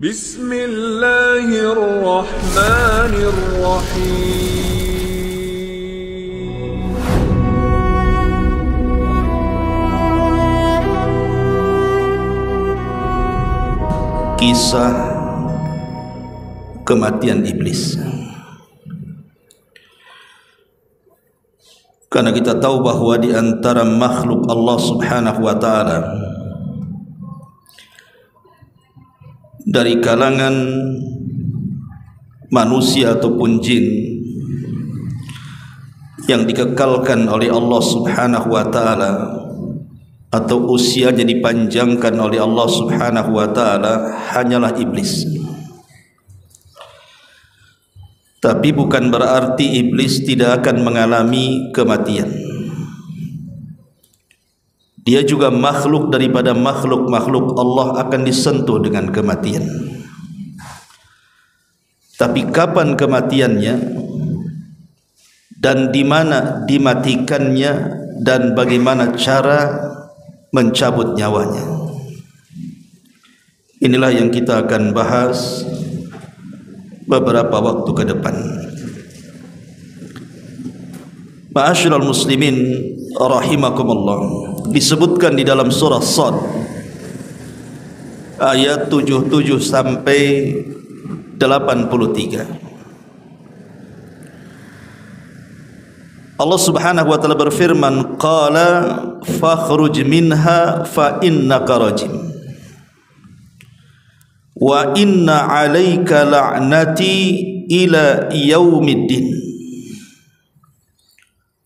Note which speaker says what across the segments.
Speaker 1: Bismillahirrahmanirrahim.
Speaker 2: Kisah kematian iblis. Karena kita tahu bahwa di antara makhluk Allah Subhanahu wa taala dari kalangan manusia ataupun jin yang dikekalkan oleh Allah Subhanahu wa taala atau usianya dipanjangkan oleh Allah Subhanahu wa taala hanyalah iblis. Tapi bukan berarti iblis tidak akan mengalami kematian. Dia juga makhluk daripada makhluk-makhluk Allah, akan disentuh dengan kematian. Tapi kapan kematiannya dan di mana dimatikannya dan bagaimana cara mencabut nyawanya, inilah yang kita akan bahas beberapa waktu ke depan. Ma'asyiral muslimin rahimakumullah, disebutkan di dalam surah Shad ayat 77 sampai 83. Allah Subhanahu wa taala berfirman, qala fakhruj minha fa innaka rajim wa inna 'alaika la'nati ila yaumiddin.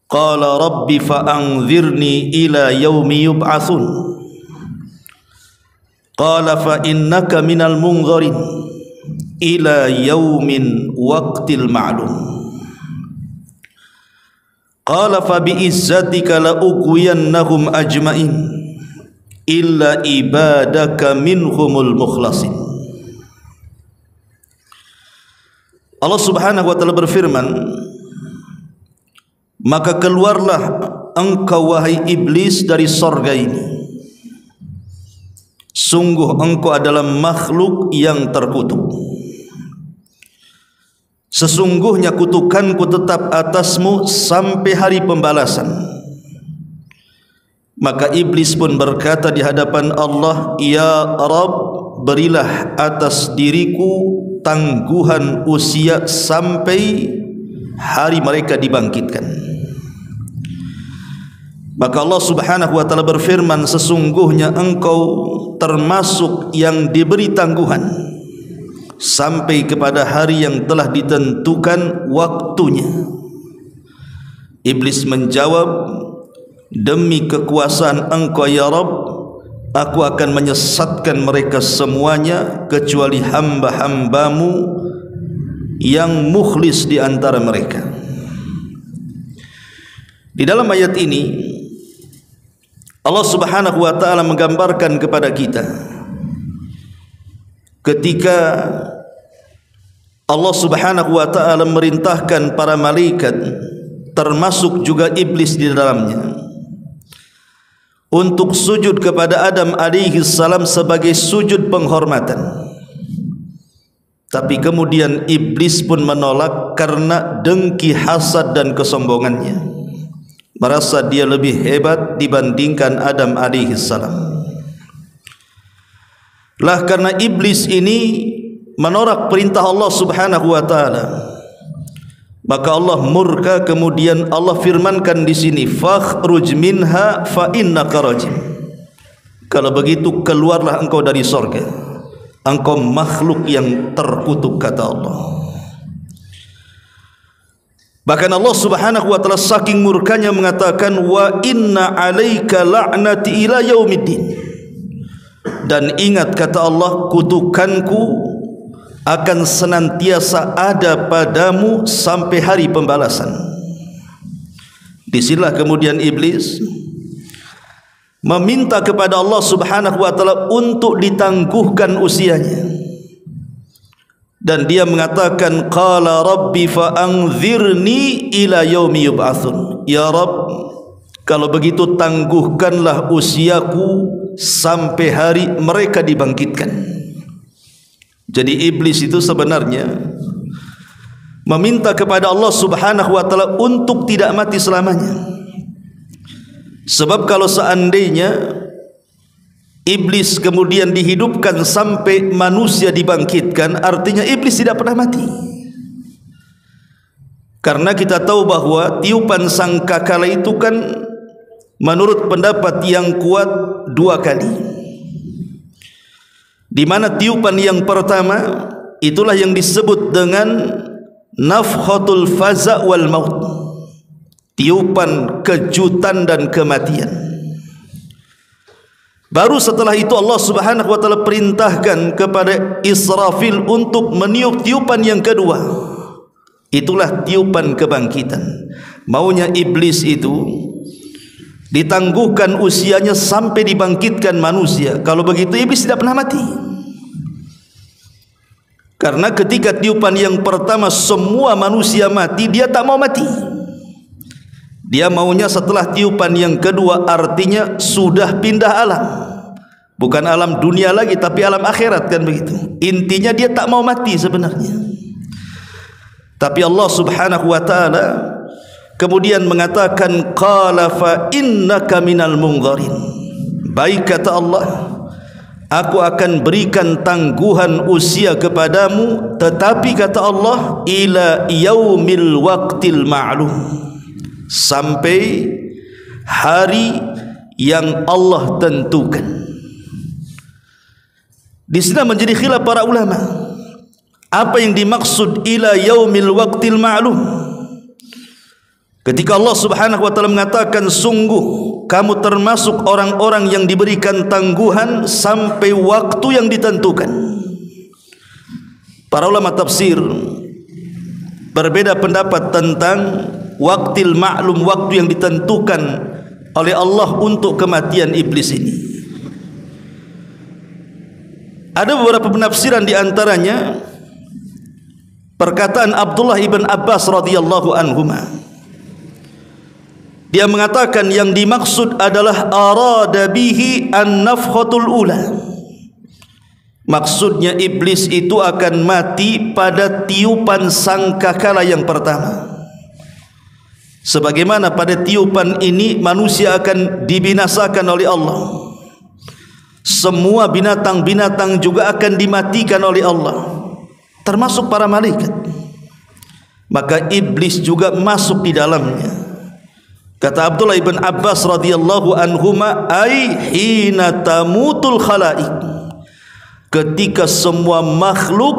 Speaker 2: Qala rabbi fa'anzirni ila yaumi yub'atsun. Qala fa innaka minal munzirin ila yaumin waqtil ma'lum. Qala fa bi'izzatika la ughwiyannahum ajma'in illa ibadaka minhumul mukhlasin. Allah Subhanahu wa taala berfirman, maka keluarlah engkau wahai iblis dari sorga ini. Sungguh engkau adalah makhluk yang terkutuk. Sesungguhnya kutukanku tetap atasmu sampai hari pembalasan. Maka iblis pun berkata di hadapan Allah, ya Rabb, berilah atas diriku tangguhan usia sampai hari mereka dibangkitkan. Maka Allah Subhanahu wa taala berfirman, sesungguhnya engkau termasuk yang diberi tangguhan sampai kepada hari yang telah ditentukan waktunya. Iblis menjawab, demi kekuasaan engkau ya Rabb, aku akan menyesatkan mereka semuanya kecuali hamba-hambamu yang mukhlis di antara mereka. Di dalam ayat ini Allah Subhanahu wa taala menggambarkan kepada kita ketika Allah Subhanahu wa taala merintahkan para malaikat, termasuk juga iblis di dalamnya, untuk sujud kepada Adam alaihi salam sebagai sujud penghormatan. Tapi kemudian iblis pun menolak karena dengki, hasad dan kesombongannya, merasa dia lebih hebat dibandingkan Adam alaihi salam. Lah karena iblis ini menolak perintah Allah Subhanahu wa taala, maka Allah murka. Kemudian Allah firmankan di sini, fakhruj minha fa innaka rajim. Kalau begitu keluarlah engkau dari sorga, engkau makhluk yang terkutuk, kata Allah. Bahkan Allah Subhanahu wa taala saking murkanya mengatakan, wa inna 'alaika la'nati ila yaumiddin. Dan ingat, kata Allah, kutukanku akan senantiasa ada padamu sampai hari pembalasan. Disinilah kemudian iblis meminta kepada Allah Subhanahu wa taala untuk ditangguhkan usianya, dan dia mengatakan, qala rabbi fa'anzirni ila yaumi yub'atsun. Ya Rabb, kalau begitu tangguhkanlah usiaku sampai hari mereka dibangkitkan. Jadi iblis itu sebenarnya meminta kepada Allah Subhanahu wa taala untuk tidak mati selamanya. Sebab kalau seandainya iblis kemudian dihidupkan sampai manusia dibangkitkan, artinya iblis tidak pernah mati. Karena kita tahu bahwa tiupan sangkakala itu kan menurut pendapat yang kuat 2 kali. Di mana tiupan yang pertama itulah yang disebut dengan nafkhatul faza' wal maut, tiupan kejutan dan kematian. Baru setelah itu Allah Subhanahu wa taala perintahkan kepada Israfil untuk meniup tiupan yang kedua. Itulah tiupan kebangkitan. Maunya iblis itu ditangguhkan usianya sampai dibangkitkan manusia. Kalau begitu iblis tidak pernah mati. Karena ketika tiupan yang pertama semua manusia mati, dia tak mau mati. Dia maunya setelah tiupan yang kedua, artinya sudah pindah alam. Bukan alam dunia lagi, tapi alam akhirat, kan begitu. Intinya dia tak mau mati sebenarnya. Tapi Allah Subhanahu wa taala kemudian mengatakan, qala fa innaka minal munzarin. Baik, kata Allah, aku akan berikan tangguhan usia kepadamu, tetapi kata Allah, ila yaumil waqtil ma'lum, sampai hari yang Allah tentukan. Di sini menjadi khilaf para ulama. Apa yang dimaksud ila yaumil waqtil ma'lum? Ketika Allah Subhanahu wa taala mengatakan, sungguh kamu termasuk orang-orang yang diberikan tangguhan sampai waktu yang ditentukan. Para ulama tafsir berbeda pendapat tentang waqtil ma'lum, waktu yang ditentukan oleh Allah untuk kematian iblis ini. Ada beberapa penafsiran, di antaranya perkataan Abdullah ibn Abbas radhiyallahu anhuma. Dia mengatakan yang dimaksud adalah arada bihi an-nafkhatul ula. Maksudnya iblis itu akan mati pada tiupan sangkakala yang pertama. Sebagaimana pada tiupan ini manusia akan dibinasakan oleh Allah. Semua binatang-binatang juga akan dimatikan oleh Allah, termasuk para malaikat. Maka iblis juga masuk di dalamnya. Kata Abdullah ibn Abbas radhiyallahu anhuma, ai hina tamutul khalaik, ketika semua makhluk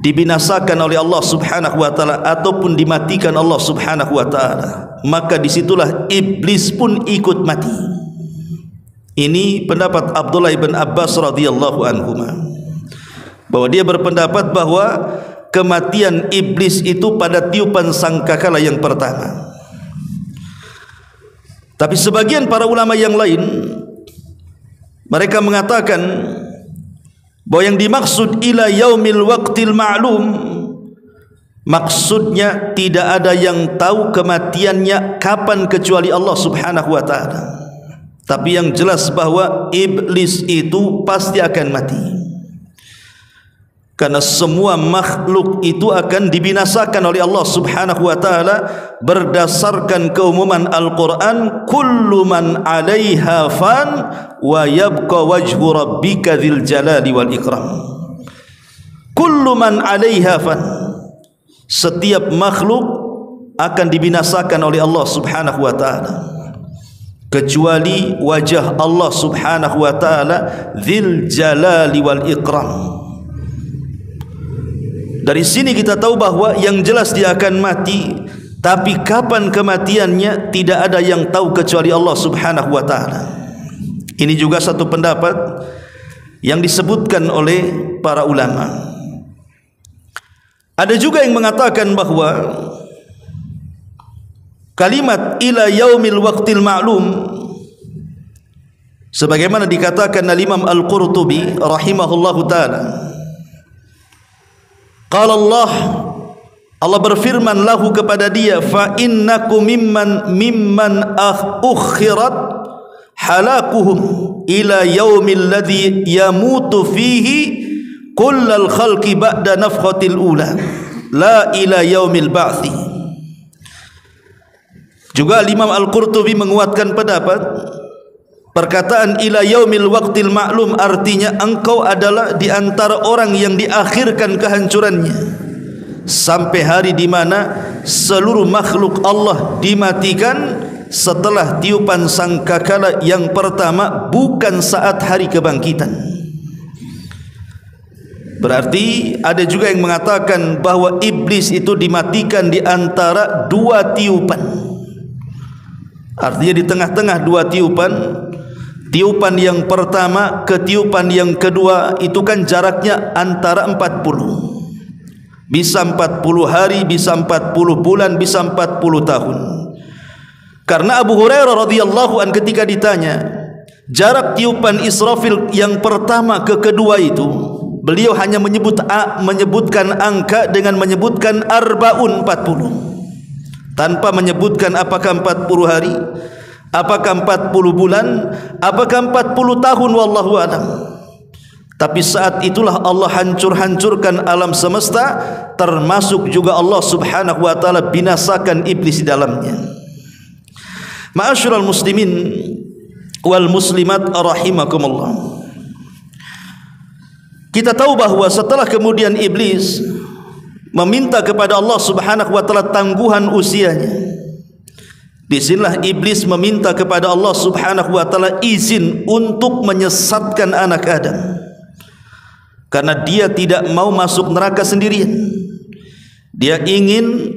Speaker 2: dibinasakan oleh Allah Subhanahu wa taala ataupun dimatikan Allah Subhanahu wa taala, maka disitulah iblis pun ikut mati. Ini pendapat Abdullah ibn Abbas radhiyallahu anhuma, bahwa dia berpendapat bahwa kematian iblis itu pada tiupan sangkakala yang pertama. Tapi sebagian para ulama yang lain, mereka mengatakan bahwa yang dimaksud ila yaumil waqtil ma'lum, maksudnya tidak ada yang tahu kematiannya kapan kecuali Allah Subhanahu wa taala. Tapi yang jelas bahwa iblis itu pasti akan mati. Karena semua makhluk itu akan dibinasakan oleh Allah Subhanahu wa taala berdasarkan keumuman Al-Qur'an, kullu man 'alaiha fan wa yabqa wajhu rabbika dzil jalali wal ikram. Kullu man 'alaiha fan, setiap makhluk akan dibinasakan oleh Allah Subhanahu wa taala kecuali wajah Allah Subhanahu wa taala dzil jalali wal ikram. Dari sini kita tahu bahwa yang jelas dia akan mati, tapi kapan kematiannya tidak ada yang tahu kecuali Allah Subhanahu wa taala. Ini juga satu pendapat yang disebutkan oleh para ulama. Ada juga yang mengatakan bahwa kalimat ila yaumil waqtil ma'lum, sebagaimana dikatakan oleh Imam Al-Qurtubi rahimahullahu taala, qala Allah berfirman lahu kepada dia, fa innakum mimman ukhirat halakuhum ila yaumil ladzi yamutu fihi kullal khalqi ba'da nafkhatil ula la ila yaumil ba'thi. Juga Imam Al-Qurtubi menguatkan pendapat perkataan ila yaumil waqtil ma'lum, artinya engkau adalah di antara orang yang diakhirkan kehancurannya sampai hari di mana seluruh makhluk Allah dimatikan setelah tiupan sangkakala yang pertama, bukan saat hari kebangkitan. Berarti ada juga yang mengatakan bahwa iblis itu dimatikan di antara dua tiupan. Artinya di tengah-tengah dua tiupan, tiupan yang pertama ke tiupan yang kedua itu kan jaraknya antara 40. Bisa 40 hari, bisa 40 bulan, bisa 40 tahun. Karena Abu Hurairah radhiyallahu an ketika ditanya jarak tiupan Israfil yang pertama ke kedua itu, beliau hanya menyebutkan angka dengan menyebutkan arbaun 40, tanpa menyebutkan apakah 40 hari, apakah 40 bulan, apakah 40 tahun, wallahu a'lam. Tapi saat itulah Allah hancurkan alam semesta, termasuk juga Allah subhanahu wa ta'ala binasakan iblis di dalamnya. Ma'asyiral muslimin wal muslimat rahimakumullah. Kita tahu bahwa setelah kemudian iblis meminta kepada Allah subhanahu wa ta'ala tangguhan usianya, disinilah iblis meminta kepada Allah subhanahu wa ta'ala izin untuk menyesatkan anak Adam, karena dia tidak mau masuk neraka sendirian. Dia ingin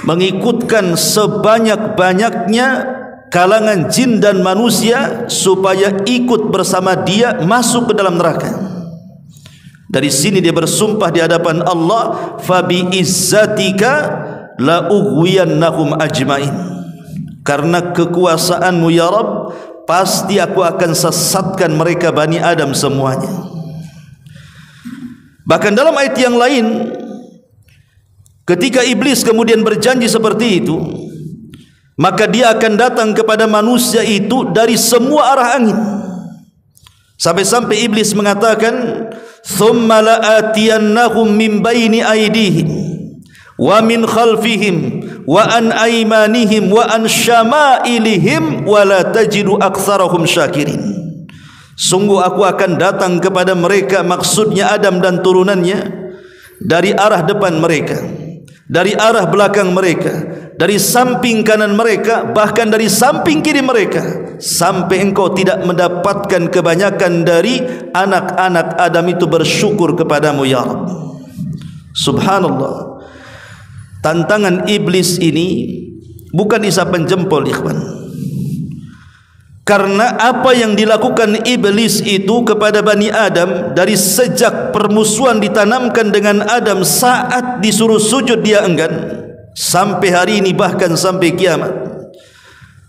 Speaker 2: mengikutkan sebanyak-banyaknya kalangan jin dan manusia supaya ikut bersama dia masuk ke dalam neraka. Dari sini dia bersumpah di hadapan Allah, fabi izzatika la ughwiyannahum ajmain, karena kekuasaanmu ya Rabb, pasti aku akan sesatkan mereka Bani Adam semuanya. Bahkan dalam ayat yang lain, ketika iblis kemudian berjanji seperti itu, maka dia akan datang kepada manusia itu dari semua arah angin. Sampai-sampai iblis mengatakan, thumma la'atiyannahum min baini aydihim wa min khalfihim wa an aymanihim wa an syama'ilihim wa la tajidu aktsarahum syakirin. Sungguh aku akan datang kepada mereka, maksudnya Adam dan turunannya, dari arah depan mereka, dari arah belakang mereka, dari samping kanan mereka, bahkan dari samping kiri mereka, sampai engkau tidak mendapatkan kebanyakan dari anak-anak Adam itu bersyukur kepadamu ya Rabb. Subhanallah. Tantangan iblis ini bukan isapan jempol, ikhwan. Karena apa yang dilakukan iblis itu kepada Bani Adam dari sejak permusuhan ditanamkan dengan Adam saat disuruh sujud dia enggan, sampai hari ini bahkan sampai kiamat,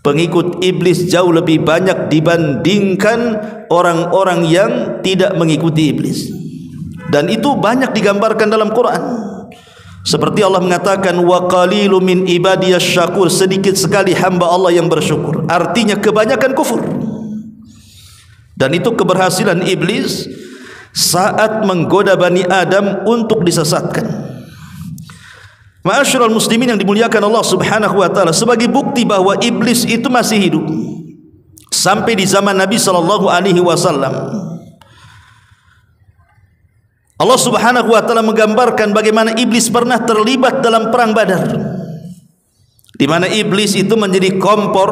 Speaker 2: pengikut iblis jauh lebih banyak dibandingkan orang-orang yang tidak mengikuti iblis. Dan itu banyak digambarkan dalam Quran. Seperti Allah mengatakan, wa qalilum min ibadiyas syakur, sedikit sekali hamba Allah yang bersyukur. Artinya kebanyakan kufur. Dan itu keberhasilan iblis saat menggoda Bani Adam untuk disesatkan. Ma'asyiral muslimin yang dimuliakan Allah subhanahu wa ta'ala, sebagai bukti bahwa iblis itu masih hidup sampai di zaman Nabi sallallahu alaihi wasallam, Allah subhanahu wa ta'ala menggambarkan bagaimana iblis pernah terlibat dalam perang Badar, di mana iblis itu menjadi kompor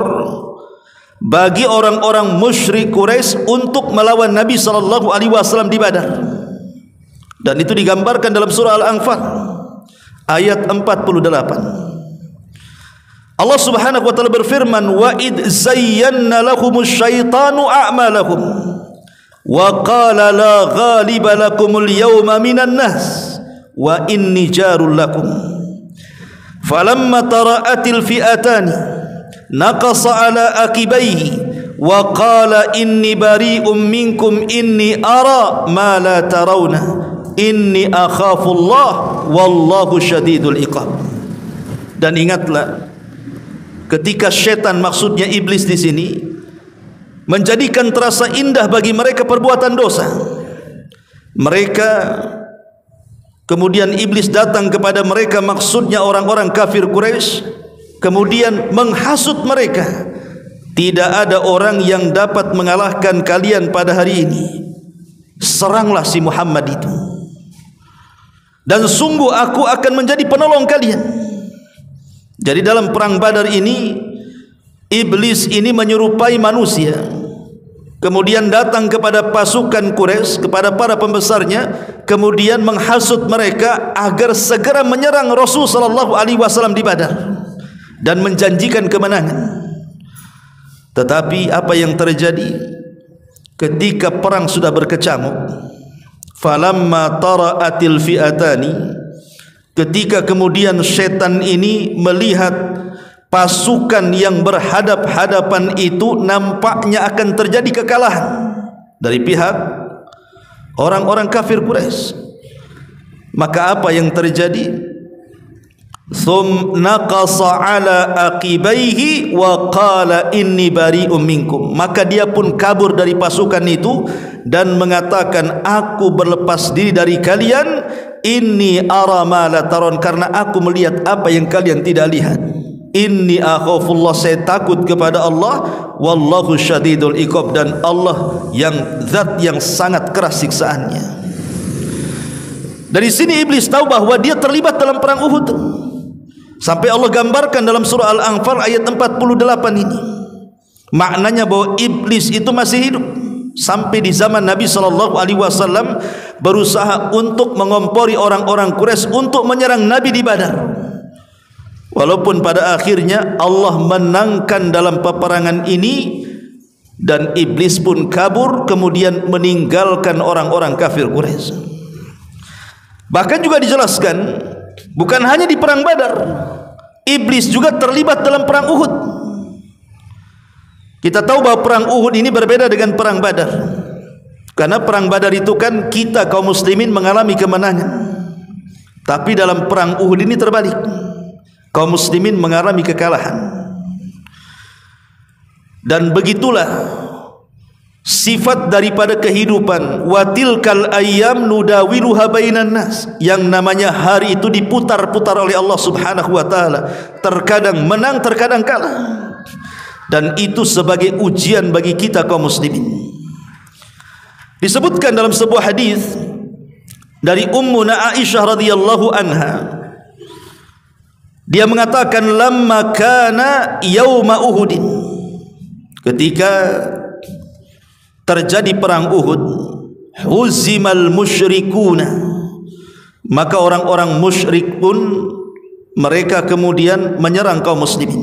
Speaker 2: bagi orang-orang musyrik Quraisy untuk melawan Nabi sallallahu alaihi wasallam di Badar. Dan itu digambarkan dalam surah Al-Anfal ayat 48. Allah subhanahu wa ta'ala berfirman, wa id zayyana lahumus syaitanu a'malahum wa qala la ghaliba lakumul yawma minan nas wa inni jarul lakum falamma tara'atil fi'atani naqasa ala akibaihi wa qala inni bari'um minkum inni ara ma la tarawna inni akhafu Allah wallahu syadidul iqab. Dan ingatlah ketika syaitan, maksudnya iblis di sini, menjadikan terasa indah bagi mereka perbuatan dosa, Mereka, kemudian iblis datang kepada mereka, maksudnya orang-orang kafir Quraisy, kemudian menghasut mereka. Tidak ada orang yang dapat mengalahkan kalian pada hari ini. Seranglah si Muhammad itu, dan sungguh aku akan menjadi penolong kalian. Jadi dalam perang Badar ini, iblis ini menyerupai manusia, kemudian datang kepada pasukan Quraisy, kepada para pembesarnya, kemudian menghasut mereka agar segera menyerang Rasul sallallahu alaihi wasallam di Badar dan menjanjikan kemenangan. Tetapi apa yang terjadi ketika perang sudah berkecamuk? Falamma tara'atil fi'atani, ketika kemudian setan ini melihat pasukan yang berhadap-hadapan itu nampaknya akan terjadi kekalahan dari pihak orang-orang kafir Quraisy, maka apa yang terjadi? Naqasa ala aqibaihi wa qala inni bari'um minkum, maka dia pun kabur dari pasukan itu dan mengatakan, aku berlepas diri dari kalian, inni ara ma la taron, karena aku melihat apa yang kalian tidak lihat. Inni akhafullah, saya takut kepada Allah, wallahu syadidul iqab, dan Allah yang zat yang sangat keras siksaannya. Dari sini iblis tahu bahwa dia terlibat dalam perang Uhud, sampai Allah gambarkan dalam surah Al-Anfal ayat 48 ini. Maknanya bahwa iblis itu masih hidup sampai di zaman Nabi SAW berusaha untuk mengompori orang-orang Quraisy untuk menyerang Nabi di Badar. Walaupun pada akhirnya Allah menangkan dalam peperangan ini dan iblis pun kabur, kemudian meninggalkan orang-orang kafir Quraisy. Bahkan juga dijelaskan, bukan hanya di perang Badar, iblis juga terlibat dalam perang Uhud. Kita tahu bahwa perang Uhud ini berbeda dengan perang Badar, karena perang Badar itu kan kita kaum muslimin mengalami kemenangan, tapi dalam perang Uhud ini terbalik, kaum muslimin mengalami kekalahan. Dan begitulah sifat daripada kehidupan. Watilkal ayyam nudawiluha bainan nas, yang namanya hari itu diputar-putar oleh Allah Subhanahu wa taala, terkadang menang, terkadang kalah, dan itu sebagai ujian bagi kita kaum muslimin. Disebutkan dalam sebuah hadis dari Ummuna Aisyah radhiyallahu anha, dia mengatakan, lamma kana yauma Uhudin, ketika terjadi perang Uhud, huzimal musyrikuna, maka orang-orang musyrik pun mereka kemudian menyerang kaum muslimin.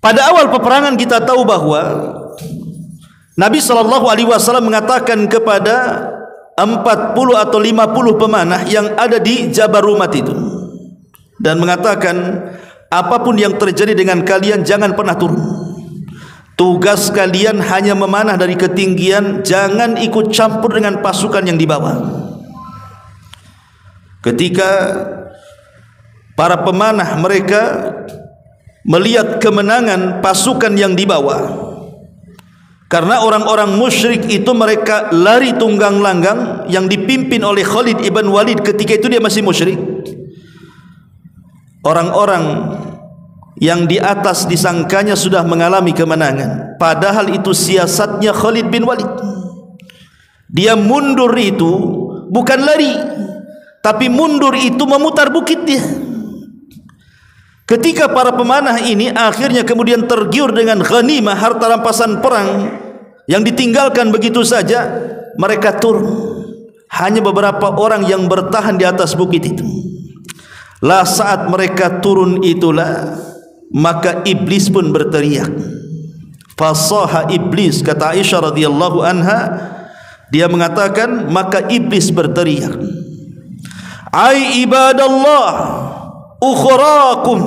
Speaker 2: Pada awal peperangan kita tahu bahwa Nabi SAW mengatakan kepada 40 atau 50 pemanah yang ada di Jabal Rumat itu, dan mengatakan, apapun yang terjadi dengan kalian jangan pernah turun. Tugas kalian hanya memanah dari ketinggian, jangan ikut campur dengan pasukan yang di bawah. Ketika para pemanah mereka melihat kemenangan pasukan yang di bawah, karena orang-orang musyrik itu mereka lari tunggang langgang yang dipimpin oleh Khalid ibn Walid, ketika itu dia masih musyrik. Orang-orang yang di atas disangkanya sudah mengalami kemenangan, padahal itu siasatnya Khalid bin Walid. Dia mundur itu bukan lari, tapi mundur itu memutar bukit dia. Ketika para pemanah ini akhirnya kemudian tergiur dengan ghanimah, harta rampasan perang yang ditinggalkan begitu saja, mereka turun. Hanya beberapa orang yang bertahan di atas bukit itu. Lah saat mereka turun itulah maka iblis pun berteriak. Fasaha iblis, kata Aisyah radhiyallahu anha, dia mengatakan, maka iblis berteriak, ai ibadallah ukhrakum,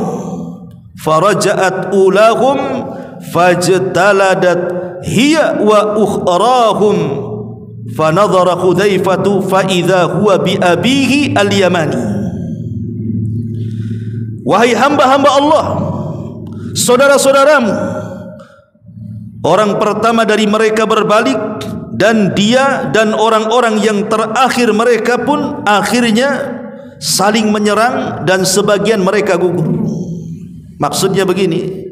Speaker 2: faraja'at ulahum fajtaladat hiya wa ukhrahum, fanadhara Hudzaifatu fa idza huwa bi abihi al-Yamani. Wahai hamba-hamba Allah, saudara-saudaramu, orang pertama dari mereka berbalik dan dia dan orang-orang yang terakhir mereka pun akhirnya saling menyerang dan sebagian mereka gugur. Maksudnya begini,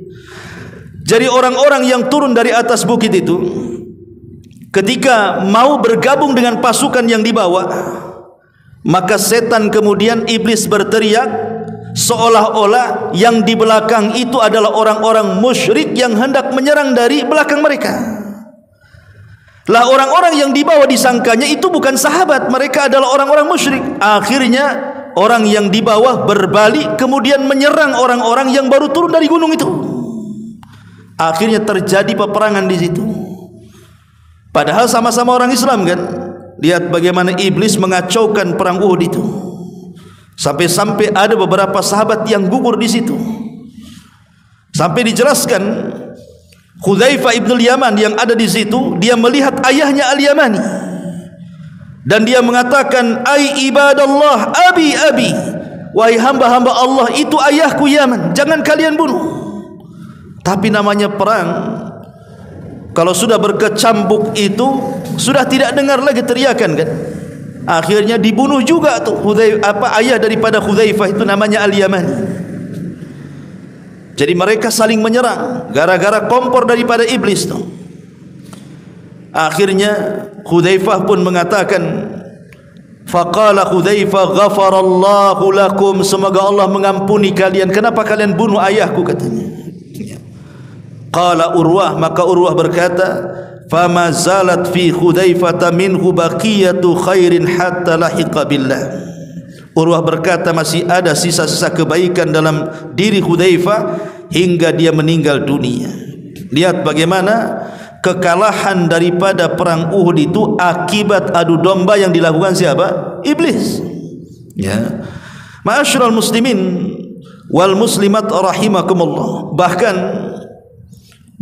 Speaker 2: jadi orang-orang yang turun dari atas bukit itu ketika mau bergabung dengan pasukan yang dibawa, maka setan kemudian iblis berteriak seolah-olah yang di belakang itu adalah orang-orang musyrik yang hendak menyerang dari belakang mereka. Lah orang-orang yang dibawa disangkanya itu bukan sahabat, mereka adalah orang-orang musyrik. Akhirnya orang yang di bawah berbalik kemudian menyerang orang-orang yang baru turun dari gunung itu. Akhirnya terjadi peperangan di situ. Padahal sama-sama orang Islam kan. Lihat bagaimana iblis mengacaukan perang Uhud itu. Sampai-sampai ada beberapa sahabat yang gugur di situ. Sampai dijelaskan Hudzaifah ibn al-Yaman yang ada di situ, dia melihat ayahnya Al-Yamani dan dia mengatakan, "Ai ibadallah, abi, wahai hamba-hamba Allah, itu ayahku Yaman, jangan kalian bunuh." Tapi namanya perang, kalau sudah berkecambuk itu sudah tidak dengar lagi teriakan kan. Akhirnya dibunuh juga tuh ayah daripada Hudzaifah itu namanya Al-Yamani. Jadi mereka saling menyerang gara-gara kompor daripada iblis tuh. Akhirnya Hudzaifah pun mengatakan, faqala Hudzaifah ghafarallahu lakum, semoga Allah mengampuni kalian, kenapa kalian bunuh ayahku, katanya. Qala Urwah, maka Urwah berkata, fama zalat fi Hudzaifah minhu baqiyatu khairin hatta lahiqa billah. Urwah berkata masih ada sisa-sisa kebaikan dalam diri Hudzaifah hingga dia meninggal dunia. Lihat bagaimana kekalahan daripada perang Uhud itu akibat adu domba yang dilakukan siapa? Iblis. Ya. Ma'asyiral muslimin wal muslimat rahimakumullah. Bahkan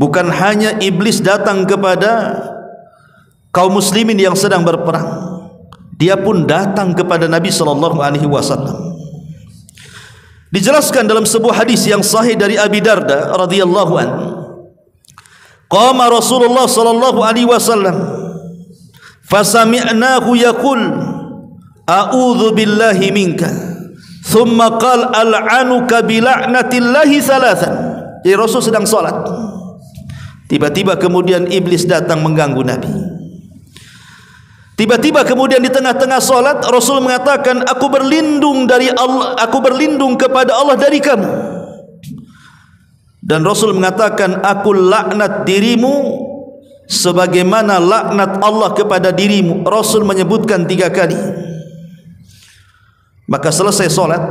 Speaker 2: bukan hanya iblis datang kepada kaum muslimin yang sedang berperang, dia pun datang kepada Nabi sallallahu alaihi wasallam. Dijelaskan dalam sebuah hadis yang sahih dari Abi Darda radhiyallahu anhu, qama Rasulullah sallallahu alaihi wasallam fasami'nahu yaqul a'udzu billahi minka thumma qala al'anuka bi la'natillahi thalathan. Jadi Rasul sedang salat, tiba-tiba kemudian iblis datang mengganggu Nabi. Tiba-tiba kemudian di tengah-tengah salat Rasul mengatakan, aku berlindung dari Allah, aku berlindung kepada Allah dari kamu. Dan Rasul mengatakan, aku laknat dirimu sebagaimana laknat Allah kepada dirimu. Rasul menyebutkan 3 kali. Maka selesai salat,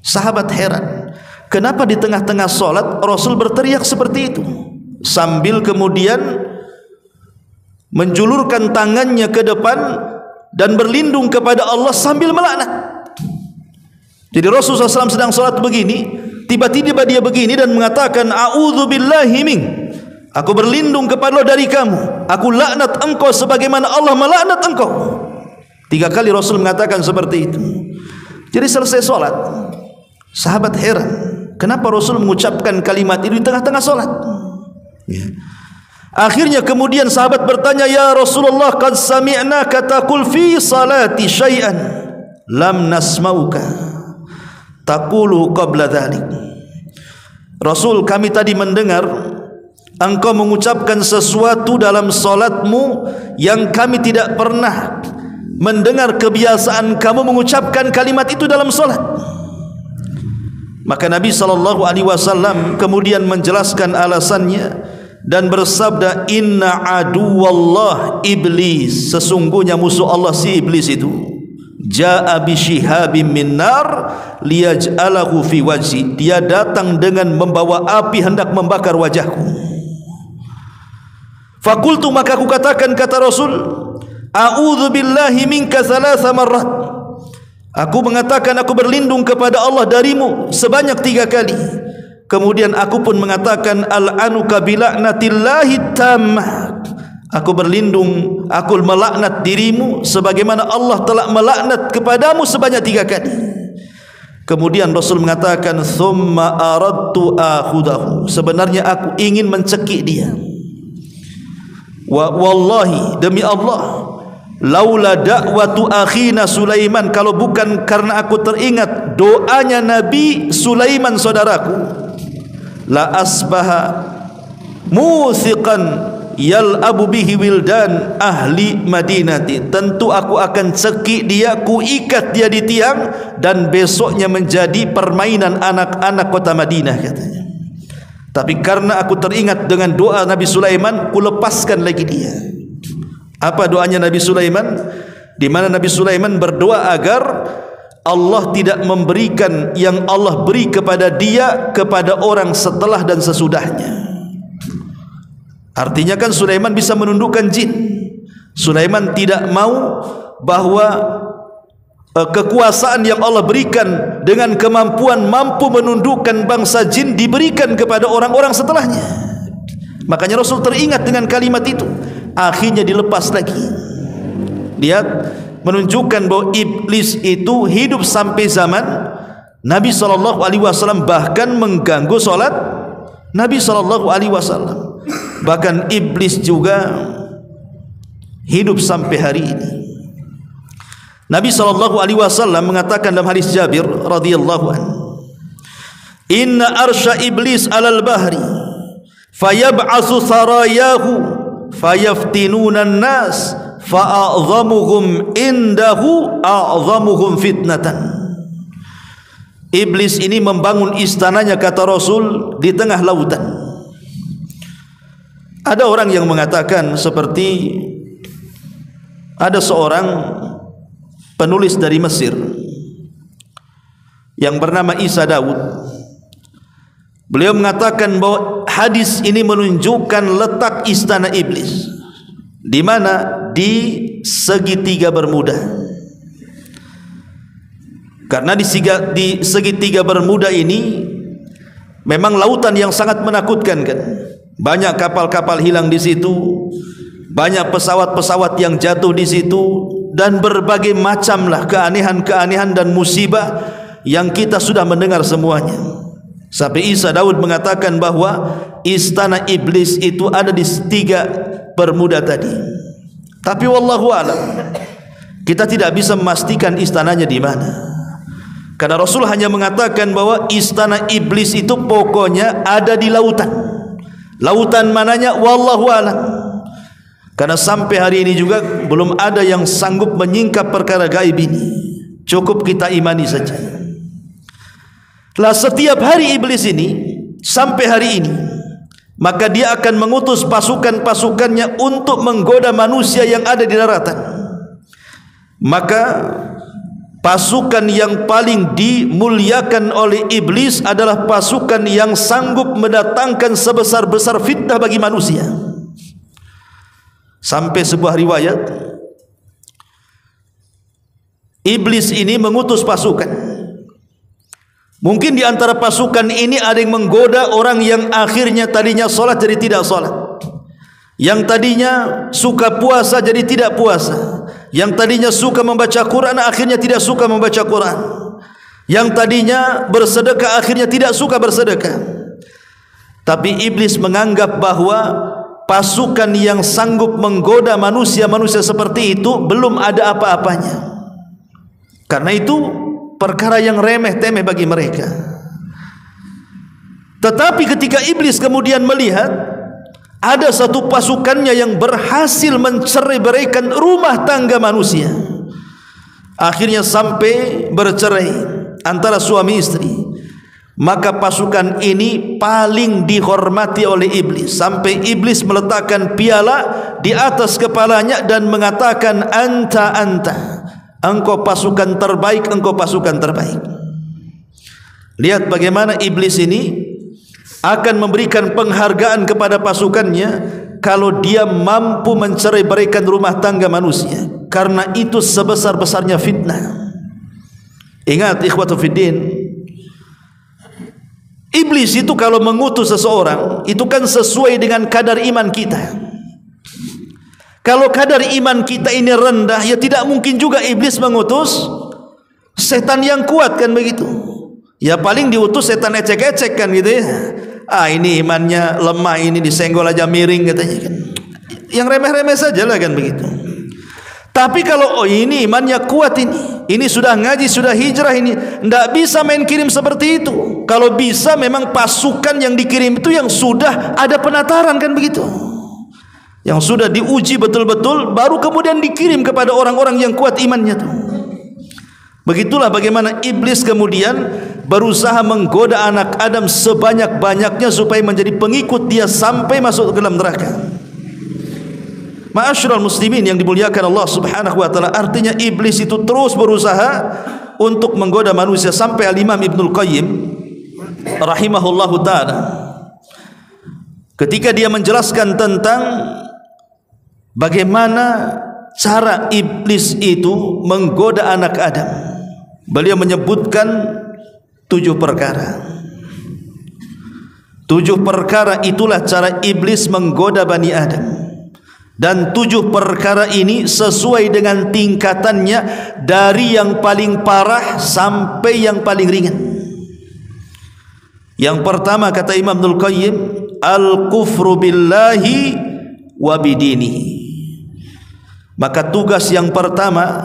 Speaker 2: sahabat heran, kenapa di tengah-tengah salat Rasul berteriak seperti itu, sambil kemudian menjulurkan tangannya ke depan dan berlindung kepada Allah sambil melaknat. Jadi Rasulullah SAW sedang salat begini, tiba-tiba dia begini dan mengatakan, a'udzu billahi min, aku berlindung kepada Allah dari kamu, aku laknat engkau sebagaimana Allah melaknat engkau. 3 kali Rasul mengatakan seperti itu. Jadi selesai salat, sahabat heran, kenapa Rasul mengucapkan kalimat itu di tengah-tengah salat? Ya. Akhirnya kemudian sahabat bertanya, ya Rasulullah, qad sami'naka taqul fi salati syai'an lam nasma'uka taqulu qabla dhalik. Rasul, kami tadi mendengar engkau mengucapkan sesuatu dalam salatmu yang kami tidak pernah mendengar kebiasaan kamu mengucapkan kalimat itu dalam salat. Maka Nabi SAW kemudian menjelaskan alasannya dan bersabda, inna aduwallah iblis, sesungguhnya musuh Allah si iblis itu, jaa bi shihabim min nar liyaj'alahu fi wajhi, dia datang dengan membawa api hendak membakar wajahku. Fakultu, maka aku katakan, kata Rasul, a'udzu billahi minka 3 marrat, aku mengatakan aku berlindung kepada Allah darimu sebanyak 3 kali. Kemudian aku pun mengatakan, al'anuka bila'natillahi tammah, aku berlindung, aku melaknat dirimu sebagaimana Allah telah melaknat kepadamu sebanyak 3 kali. Kemudian Rasul mengatakan, thumma aradtu akhudahu, sebenarnya aku ingin mencekik dia. wallahi, demi Allah, laula da'watu akhina Sulaiman, kalau bukan karena aku teringat doanya Nabi Sulaiman saudaraku, la asbaha musiqan yal'abu bihi wildan ahli Madinati, tentu aku akan cekik dia, ku ikat dia di tiang, dan besoknya menjadi permainan anak-anak kota Madinah katanya. Tapi karena aku teringat dengan doa Nabi Sulaiman, ku lepaskan lagi dia. Apa doanya Nabi Sulaiman? Di mana Nabi Sulaiman berdoa agar Allah tidak memberikan yang Allah beri kepada dia kepada orang setelah dan sesudahnya. Artinya kan Sulaiman bisa menundukkan jin. Sulaiman tidak mau bahwa kekuasaan yang Allah berikan dengan kemampuan mampu menundukkan bangsa jin diberikan kepada orang-orang setelahnya. Makanya Rasul teringat dengan kalimat itu, akhirnya dilepas lagi. Lihat, menunjukkan bahwa iblis itu hidup sampai zaman Nabi SAW, bahkan mengganggu solat Nabi SAW. Bahkan iblis juga hidup sampai hari ini. Nabi SAW mengatakan dalam hadis Jabir radhiyallahu anhu, inna arsya iblis alal bahri fayab'asu sarayahu fayaftinuna an-nas fa'a'zamuhum indahu a'zamuhum fitnatan. Iblis ini membangun istananya, kata Rasul, di tengah lautan. Ada orang yang mengatakan seperti ada seorang penulis dari Mesir yang bernama Isa Daud. Beliau mengatakan bahwa hadis ini menunjukkan letak istana iblis di mana? Di segitiga Bermuda. Karena di segitiga Bermuda ini memang lautan yang sangat menakutkan kan. Banyak kapal-kapal hilang di situ, banyak pesawat-pesawat yang jatuh di situ, dan berbagai macamlah keanehan-keanehan dan musibah yang kita sudah mendengar semuanya. Sampai Isa Daud mengatakan bahwa istana iblis itu ada di tiga Bermuda tadi. Tapi wallahu alam, kita tidak bisa memastikan istananya di mana. Karena Rasul hanya mengatakan bahwa istana iblis itu pokoknya ada di lautan. Lautan mananya wallahu alam. Karena sampai hari ini juga belum ada yang sanggup menyingkap perkara gaib ini. Cukup kita imani saja. Lah setiap hari iblis ini sampai hari ini, maka dia akan mengutus pasukan-pasukannya untuk menggoda manusia yang ada di daratan. Maka pasukan yang paling dimuliakan oleh iblis adalah pasukan yang sanggup mendatangkan sebesar-besar fitnah bagi manusia. Sampai sebuah riwayat, iblis ini mengutus pasukan. Mungkin di antara pasukan ini ada yang menggoda orang yang akhirnya tadinya sholat jadi tidak sholat, yang tadinya suka puasa jadi tidak puasa, yang tadinya suka membaca Quran akhirnya tidak suka membaca Quran, yang tadinya bersedekah akhirnya tidak suka bersedekah. Tapi iblis menganggap bahwa pasukan yang sanggup menggoda manusia-manusia seperti itu belum ada apa-apanya. Karena itu perkara yang remeh-temeh bagi mereka. Tetapi ketika iblis kemudian melihat ada satu pasukannya yang berhasil mencerai-beraikan rumah tangga manusia, akhirnya sampai bercerai antara suami istri, maka pasukan ini paling dihormati oleh iblis. Sampai iblis meletakkan piala di atas kepalanya dan mengatakan, anta, engkau pasukan terbaik, engkau pasukan terbaik. Lihat bagaimana iblis ini akan memberikan penghargaan kepada pasukannya kalau dia mampu mencerai-beraikan rumah tangga manusia. Karena itu sebesar-besarnya fitnah. Ingat ikhwatu fiddin, iblis itu kalau mengutus seseorang itu kan sesuai dengan kadar iman kita. Kalau kadar iman kita ini rendah, ya tidak mungkin juga iblis mengutus setan yang kuat, kan begitu. Ya paling diutus setan ecek-ecek kan gitu ya. Ah ini imannya lemah, ini disenggol aja miring katanya kan. yang remeh-remeh saja lah kan begitu. Tapi kalau ini imannya kuat, ini sudah ngaji, sudah hijrah, ini tidak bisa main kirim seperti itu. Kalau bisa memang pasukan yang dikirim itu yang sudah ada penataran kan begitu, yang sudah diuji betul-betul, baru kemudian dikirim kepada orang-orang yang kuat imannya tuh. Begitulah bagaimana iblis kemudian berusaha menggoda anak Adam sebanyak-banyaknya supaya menjadi pengikut dia sampai masuk ke dalam neraka. Ma'asyiral muslimin yang dimuliakan Allah Subhanahu wa taala, artinya iblis itu terus berusaha untuk menggoda manusia sampai Al-Imam Ibnul Qayyim rahimahullahu taala ketika dia menjelaskan tentang bagaimana cara iblis itu menggoda anak Adam, beliau menyebutkan 7 perkara. 7 perkara itulah cara iblis menggoda Bani Adam. Dan 7 perkara ini sesuai dengan tingkatannya, dari yang paling parah sampai yang paling ringan. Yang pertama kata Imam Ibnul Qayyim, al-kufru billahi wa bidinihi. Maka tugas yang pertama,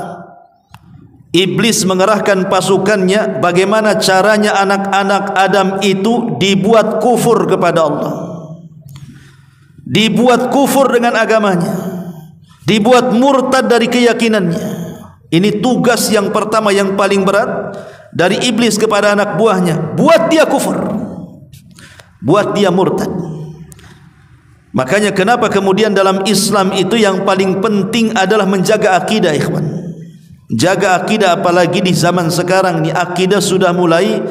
Speaker 2: iblis mengerahkan pasukannya bagaimana caranya anak-anak Adam itu dibuat kufur kepada Allah, dibuat kufur dengan agamanya, dibuat murtad dari keyakinannya. Ini tugas yang pertama yang paling berat dari iblis kepada anak buahnya, buat dia kufur, buat dia murtad. Makanya kenapa kemudian dalam Islam itu yang paling penting adalah menjaga akidah, ikhwan. Jaga akidah, apalagi di zaman sekarang ini akidah sudah mulai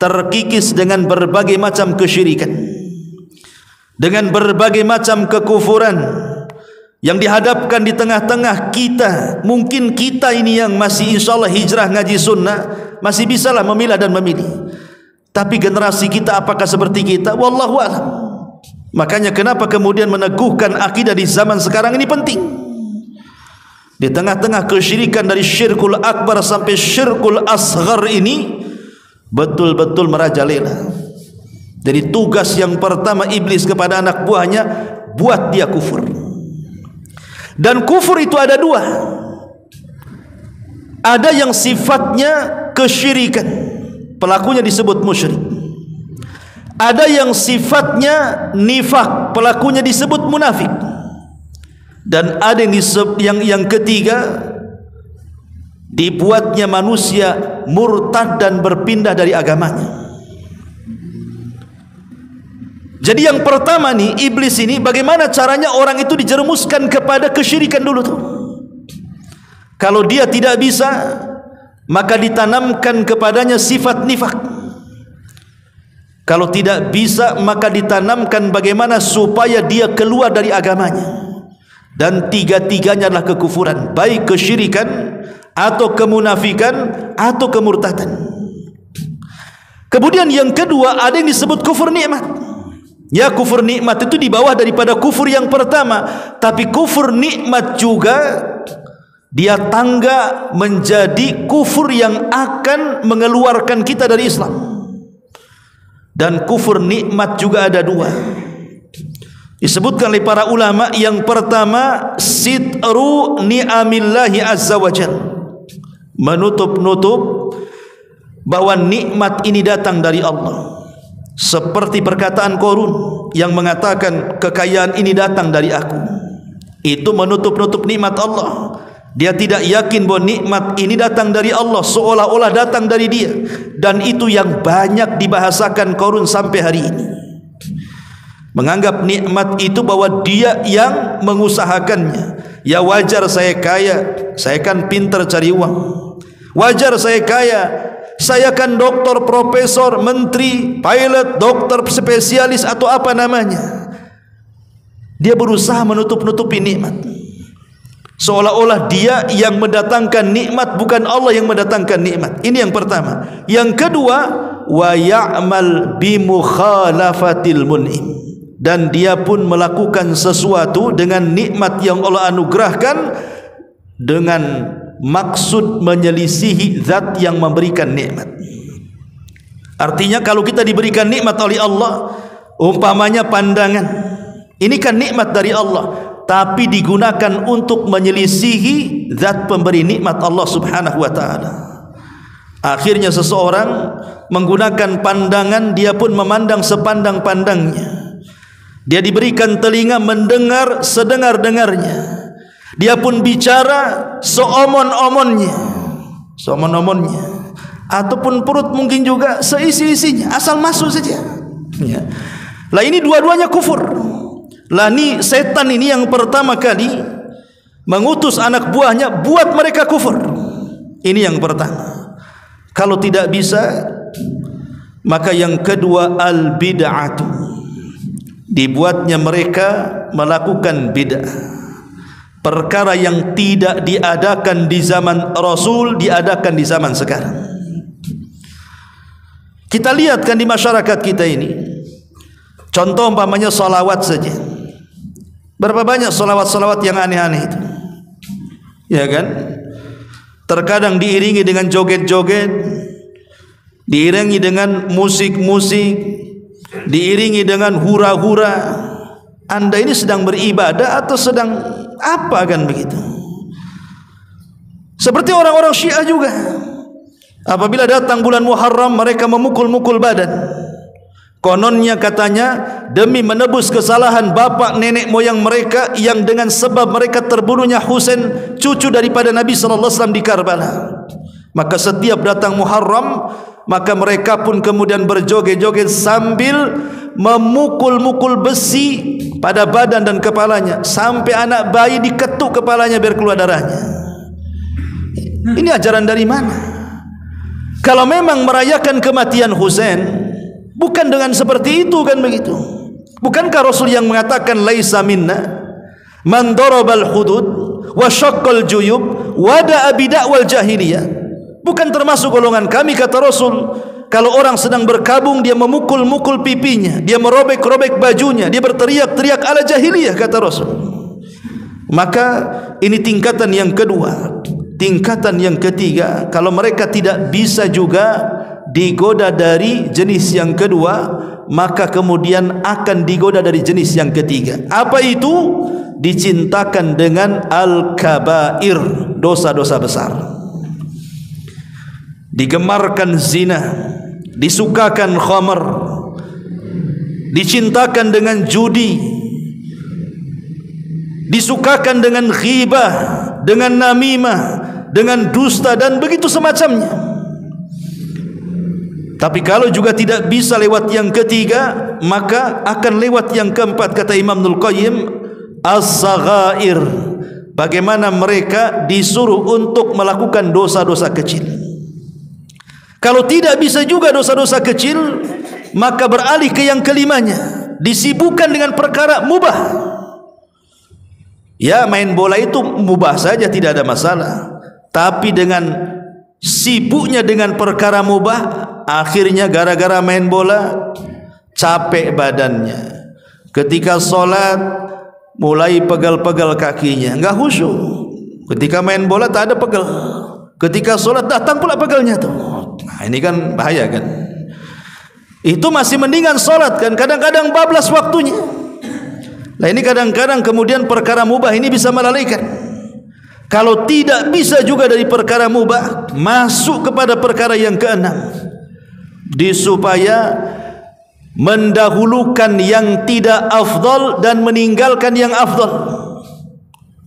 Speaker 2: terkikis dengan berbagai macam kesyirikan, dengan berbagai macam kekufuran yang dihadapkan di tengah-tengah kita. Mungkin kita ini yang masih insyaallah hijrah ngaji sunnah masih bisalah memilah dan memilih, tapi generasi kita apakah seperti kita? Wallahu a'lam. Makanya kenapa kemudian meneguhkan akidah di zaman sekarang ini penting. Di tengah-tengah kesyirikan dari syirkul akbar sampai syirkul asghar ini betul-betul merajalela. Jadi tugas yang pertama iblis kepada anak buahnya, buat dia kufur. Dan kufur itu ada 2. Ada yang sifatnya kesyirikan, pelakunya disebut musyrik. Ada yang sifatnya nifak, pelakunya disebut munafik. Dan ada yang ketiga, dibuatnya manusia murtad dan berpindah dari agamanya. Jadi yang pertama nih, iblis ini bagaimana caranya orang itu dijerumuskan kepada kesyirikan dulu tuh. Kalau dia tidak bisa, maka ditanamkan kepadanya sifat nifak. Kalau tidak bisa, maka ditanamkan bagaimana supaya dia keluar dari agamanya. Dan tiga-tiganya adalah kekufuran, baik kesyirikan atau kemunafikan atau kemurtadan. Kemudian yang kedua, ada yang disebut kufur nikmat. Ya, kufur nikmat itu di bawah daripada kufur yang pertama, tapi kufur nikmat juga dia tangga menjadi kufur yang akan mengeluarkan kita dari Islam. Dan kufur nikmat juga ada 2. Disebutkan oleh para ulama, yang pertama sitru ni'amillahi azza wa jal, menutup-nutup bahwa nikmat ini datang dari Allah. Seperti perkataan Qarun yang mengatakan kekayaan ini datang dari aku. Itu menutup-nutup nikmat Allah. Dia tidak yakin bahwa nikmat ini datang dari Allah, seolah-olah datang dari dia. Dan itu yang banyak dibahasakan Qarun sampai hari ini. Menganggap nikmat itu bahwa dia yang mengusahakannya. Ya wajar saya kaya, saya kan pintar cari uang. Wajar saya kaya, saya kan doktor, profesor, menteri, pilot, dokter spesialis atau apa namanya. Dia berusaha menutup-nutupi nikmat, seolah-olah dia yang mendatangkan nikmat, bukan Allah yang mendatangkan nikmat. Ini yang pertama. Yang kedua, wa ya'mal bi mukhalafatil mun'im, dan dia pun melakukan sesuatu dengan nikmat yang Allah anugerahkan dengan maksud menyelisihi zat yang memberikan nikmat. Artinya kalau kita diberikan nikmat oleh Allah, umpamanya pandangan, ini kan nikmat dari Allah. tapi digunakan untuk menyelisihi zat pemberi nikmat Allah Subhanahu wa taala. Akhirnya seseorang menggunakan pandangan, dia pun memandang sepandang-pandangnya. Dia diberikan telinga mendengar sedengar-dengarnya. Dia pun bicara seomon-omonnya. Ataupun perut mungkin juga seisi-isinya, asal masuk saja. Ya. Lah ini dua-duanya kufur. Lah ini setan ini yang pertama kali mengutus anak buahnya buat mereka kufur. Ini yang pertama. Kalau tidak bisa, maka yang kedua al-bid'atu. Dibuatnya mereka melakukan bid'ah. Perkara yang tidak diadakan di zaman Rasul diadakan di zaman sekarang. Kita lihat kan di masyarakat kita ini. Contoh umpamanya salawat saja. Berapa banyak salawat-salawat yang aneh-aneh itu? Ya kan? Terkadang diiringi dengan joget-joget, diiringi dengan musik-musik, diiringi dengan hura-hura. Anda ini sedang beribadah atau sedang apa kan begitu? Seperti orang-orang Syiah juga. Apabila datang bulan Muharram, mereka memukul-mukul badan. Kononnya katanya demi menebus kesalahan bapak nenek moyang mereka yang dengan sebab mereka terbunuhnya Husain, cucu daripada Nabi sallallahu alaihi wasallam di Karbala. Maka setiap datang Muharram, maka mereka pun kemudian berjoget-joget sambil memukul-mukul besi pada badan dan kepalanya, sampai anak bayi diketuk kepalanya biar keluar darahnya. Ini ajaran dari mana? Kalau memang merayakan kematian Husain, bukan dengan seperti itu kan begitu. Bukankah Rasul yang mengatakan laisa minna man darabal hudud wa syaqqal juyub wa da'a bid'awal jahiliyah. Bukan termasuk golongan kami, kata Rasul, kalau orang sedang berkabung dia memukul-mukul pipinya, dia merobek-robek bajunya, dia berteriak-teriak ala jahiliyah, kata Rasul. Maka ini tingkatan yang kedua. Tingkatan yang ketiga, kalau mereka tidak bisa juga digoda dari jenis yang kedua, maka kemudian akan digoda dari jenis yang ketiga. Apa itu? Dicintakan dengan al-kabair, dosa-dosa besar. Digemarkan zina, disukakan khamar, dicintakan dengan judi, disukakan dengan ghibah, dengan namimah, dengan dusta dan begitu semacamnya. Tapi kalau juga tidak bisa lewat yang ketiga, maka akan lewat yang keempat, kata Imam Ibnul Qayyim, as-saghair. Bagaimana mereka disuruh untuk melakukan dosa-dosa kecil. Kalau tidak bisa juga dosa-dosa kecil, maka beralih ke yang kelimanya, disibukkan dengan perkara mubah. Ya, main bola itu mubah saja, tidak ada masalah. Tapi dengan sibuknya dengan perkara mubah, akhirnya gara-gara main bola capek badannya. Ketika sholat mulai pegal-pegal kakinya, enggak khusyuk. Ketika main bola tak ada pegal. Ketika sholat datang pula pegalnya tuh. Nah, ini kan bahaya kan. Itu masih mendingan sholat kan, kadang-kadang bablas waktunya. Nah ini kadang-kadang kemudian perkara mubah ini bisa melalaikan. Kalau tidak bisa juga dari perkara mubah, masuk kepada perkara yang keenam, supaya mendahulukan yang tidak afdal dan meninggalkan yang afdal.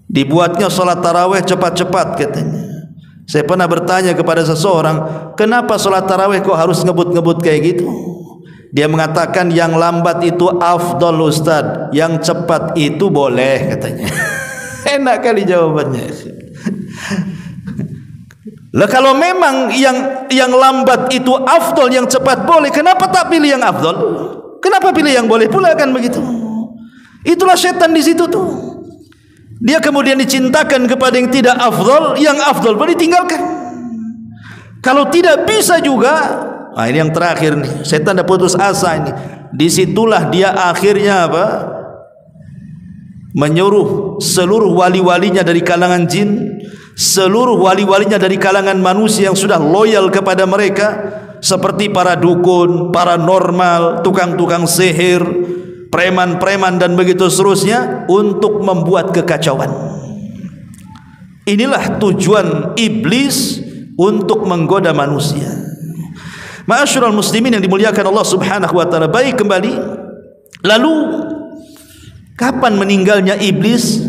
Speaker 2: Dibuatnya salat tarawih cepat-cepat katanya. Saya pernah bertanya kepada seseorang, kenapa salat tarawih kok harus ngebut-ngebut kayak gitu? Dia mengatakan yang lambat itu afdal Ustaz, yang cepat itu boleh katanya. Enak kali jawabannya. Lah kalau memang yang lambat itu afdal, yang cepat boleh, kenapa tak pilih yang afdal? Kenapa pilih yang boleh pula kan begitu? Itulah setan di situ tuh. Dia kemudian dicintakan kepada yang tidak afdal, yang afdal boleh ditinggalkan. Kalau tidak bisa juga, nah ini yang terakhir nih, setan dah putus asa ini. Disitulah dia akhirnya apa? Menyuruh seluruh wali-walinya dari kalangan jin, seluruh wali-walinya dari kalangan manusia yang sudah loyal kepada mereka, seperti para dukun, paranormal, tukang-tukang sihir, preman-preman dan begitu seterusnya untuk membuat kekacauan. Inilah tujuan iblis untuk menggoda manusia. Ma'asyiral muslimin yang dimuliakan Allah Subhanahu wa taala. Baik, kembali. Lalu kapan meninggalnya iblis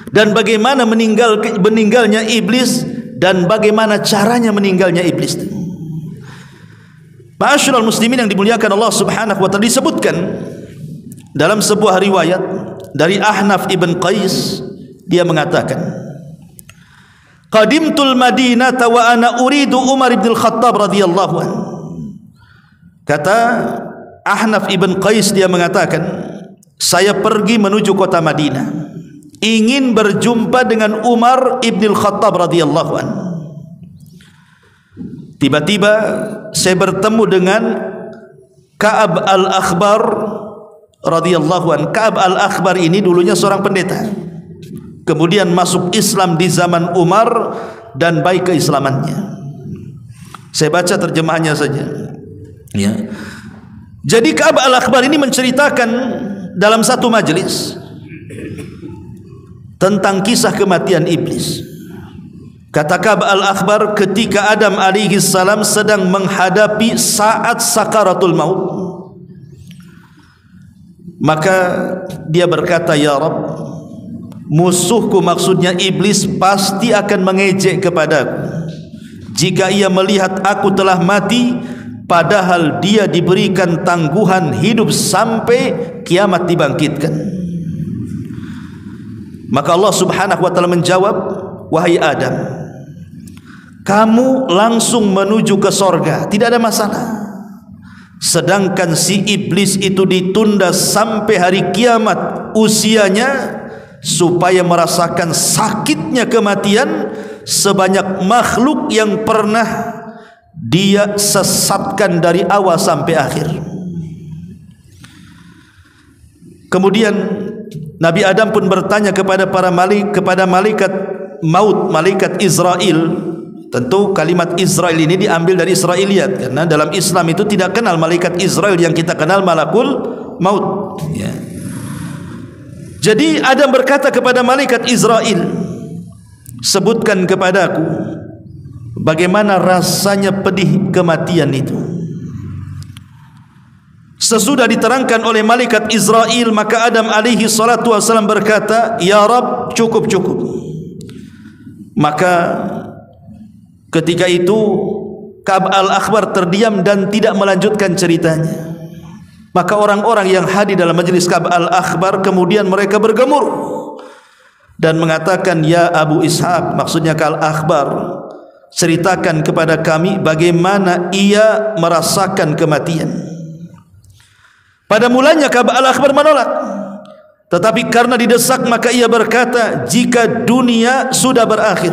Speaker 2: dan bagaimana meninggalnya iblis dan bagaimana caranya meninggalnya iblis? Ma'asyiral muslimin yang dimuliakan Allah Subhanahu wa taala, disebutkan dalam sebuah riwayat dari Ahnaf ibn Qais, dia mengatakan, qadimtul Madinata wa ana uridu Umar ibn al-Khattab radhiyallahu anhu. Kata Ahnaf ibn Qais, dia mengatakan, saya pergi menuju kota Madinah, ingin berjumpa dengan Umar ibn al-Khattab radhiyallahu anhu. Tiba-tiba saya bertemu dengan Ka'ab al-Akhbar radhiyallahu anhu. Ka'ab al-Akhbar ini dulunya seorang pendeta, kemudian masuk Islam di zaman Umar dan baik keislamannya. Saya baca terjemahannya saja, ya. Jadi Ka'ab al-Akhbar ini menceritakan dalam satu majelis tentang kisah kematian iblis. Kata Ka'ab al-Akhbar, ketika Adam alaihi salam sedang menghadapi saat sakaratul maut, maka dia berkata, ya Rabb, musuhku, maksudnya iblis, pasti akan mengejek kepadaku jika ia melihat aku telah mati, padahal dia diberikan tangguhan hidup sampai kiamat dibangkitkan. Maka Allah Subhanahu wa taala menjawab, wahai Adam, kamu langsung menuju ke sorga, tidak ada masalah. Sedangkan si iblis itu ditunda sampai hari kiamat usianya, supaya merasakan sakitnya kematian sebanyak makhluk yang pernah dia sesatkan dari awal sampai akhir. Kemudian Nabi Adam pun bertanya kepada kepada malaikat maut, malaikat Israel. Tentu kalimat Israel ini diambil dari Israiliyat, karena dalam Islam itu tidak kenal malaikat Israel yang kita kenal malakul maut, ya. Jadi Adam berkata kepada malaikat Israel, sebutkan kepadaku bagaimana rasanya pedih kematian itu. Sesudah diterangkan oleh malaikat Israel, maka Adam alaihi salatu wasallam berkata, ya Rabb, cukup. Maka ketika itu Ka'ab al-Akhbar terdiam dan tidak melanjutkan ceritanya. Maka orang-orang yang hadir dalam majelis Ka'ab al-Akhbar kemudian mereka bergemuruh dan mengatakan, ya Abu Ishaq, maksudnya Ka'ab al-Akhbar, ceritakan kepada kami bagaimana ia merasakan kematian. Pada mulanya Ka'ab al-Akhbar menolak, tetapi karena didesak maka ia berkata, jika dunia sudah berakhir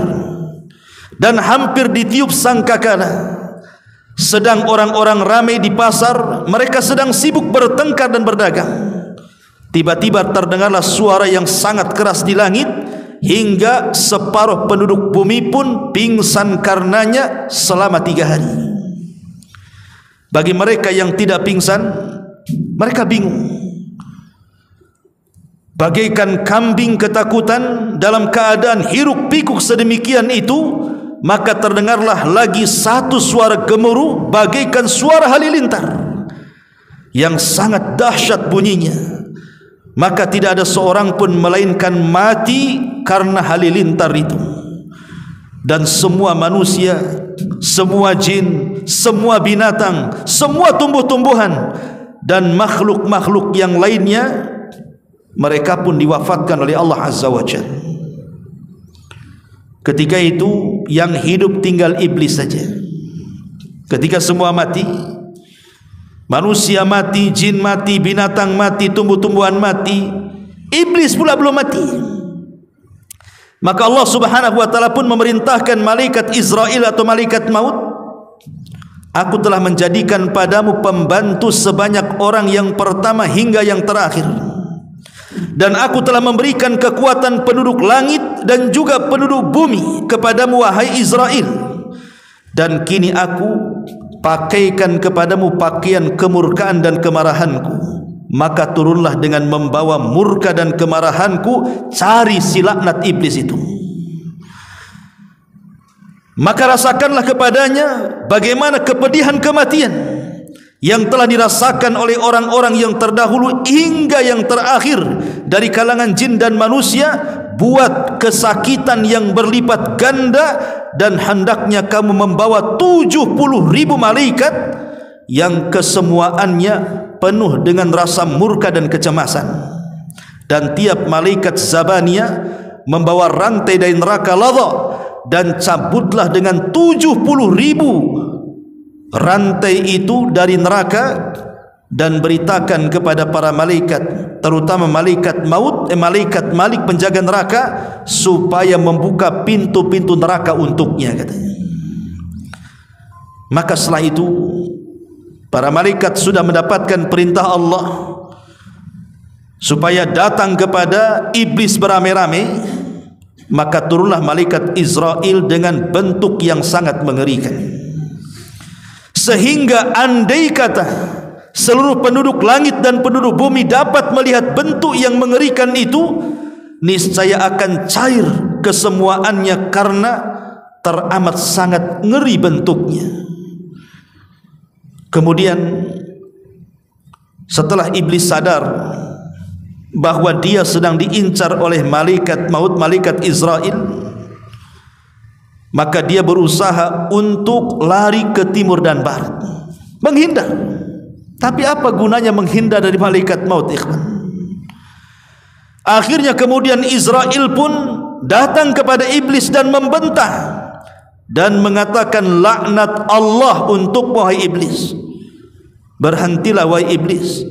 Speaker 2: dan hampir ditiup sangkakala, sedang orang-orang ramai di pasar, mereka sedang sibuk bertengkar dan berdagang, tiba-tiba terdengarlah suara yang sangat keras di langit, hingga separuh penduduk bumi pun pingsan karenanya selama 3 hari. Bagi mereka yang tidak pingsan, mereka bingung, bagaikan kambing ketakutan dalam keadaan hiruk pikuk sedemikian itu. Maka terdengarlah lagi satu suara gemuruh bagaikan suara halilintar yang sangat dahsyat bunyinya. Maka tidak ada seorang pun melainkan mati karena halilintar itu. Dan semua manusia, semua jin, semua binatang, semua tumbuh-tumbuhan dan makhluk-makhluk yang lainnya, mereka pun diwafatkan oleh Allah Azza wa Jalla. Ketika itu yang hidup tinggal iblis saja. Ketika semua mati, manusia mati, jin mati, binatang mati, tumbuh-tumbuhan mati, iblis pula belum mati. Maka Allah Subhanahu wa taala pun memerintahkan malaikat Israel atau malaikat maut, aku telah menjadikan padamu pembantu sebanyak orang yang pertama hingga yang terakhir. Dan aku telah memberikan kekuatan penduduk langit dan juga penduduk bumi kepadamu, wahai Israel. Dan kini aku pakaikan kepadamu pakaian kemurkaan dan kemarahanku, maka turunlah dengan membawa murka dan kemarahanku, cari si laknat iblis itu. Maka rasakanlah kepadanya bagaimana kepedihan kematian yang telah dirasakan oleh orang-orang yang terdahulu hingga yang terakhir dari kalangan jin dan manusia. Buat kesakitan yang berlipat ganda, dan hendaknya kamu membawa 70.000 malaikat yang kesemuaannya penuh dengan rasa murka dan kecemasan. Dan tiap malaikat Zabania membawa rantai dari neraka Ladha, dan cabutlah dengan 70.000 rantai itu dari neraka, dan beritakan kepada para malaikat, terutama malaikat maut, malaikat Malik penjaga neraka, supaya membuka pintu-pintu neraka untuknya, katanya. Maka setelah itu para malaikat sudah mendapatkan perintah Allah supaya datang kepada iblis beramai-ramai. Maka turunlah malaikat Israel dengan bentuk yang sangat mengerikan, sehingga andai kata seluruh penduduk langit dan penduduk bumi dapat melihat bentuk yang mengerikan itu, niscaya akan cair kesemuaannya karena teramat sangat ngeri bentuknya. Kemudian setelah iblis sadar bahwa dia sedang diincar oleh malaikat maut, malaikat Israel, maka dia berusaha untuk lari ke timur dan barat, menghindar. Tapi apa gunanya menghindar dari malaikat maut, ikhwan? Akhirnya kemudian Israel pun datang kepada iblis dan membantah dan mengatakan, laknat Allah untuk wahai iblis. Berhentilah wahai iblis,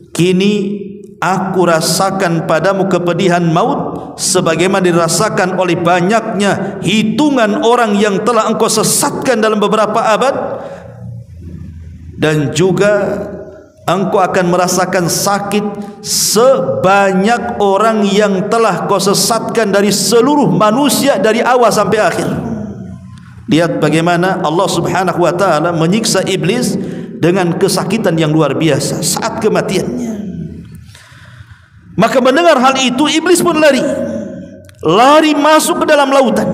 Speaker 2: kini aku rasakan padamu kepedihan maut sebagaimana dirasakan oleh banyaknya hitungan orang yang telah engkau sesatkan dalam beberapa abad, dan juga engkau akan merasakan sakit sebanyak orang yang telah kau sesatkan dari seluruh manusia dari awal sampai akhir. Lihat bagaimana Allah Subhanahu wa ta'ala menyiksa iblis dengan kesakitan yang luar biasa saat kematiannya. Maka mendengar hal itu, iblis pun lari masuk ke dalam lautan.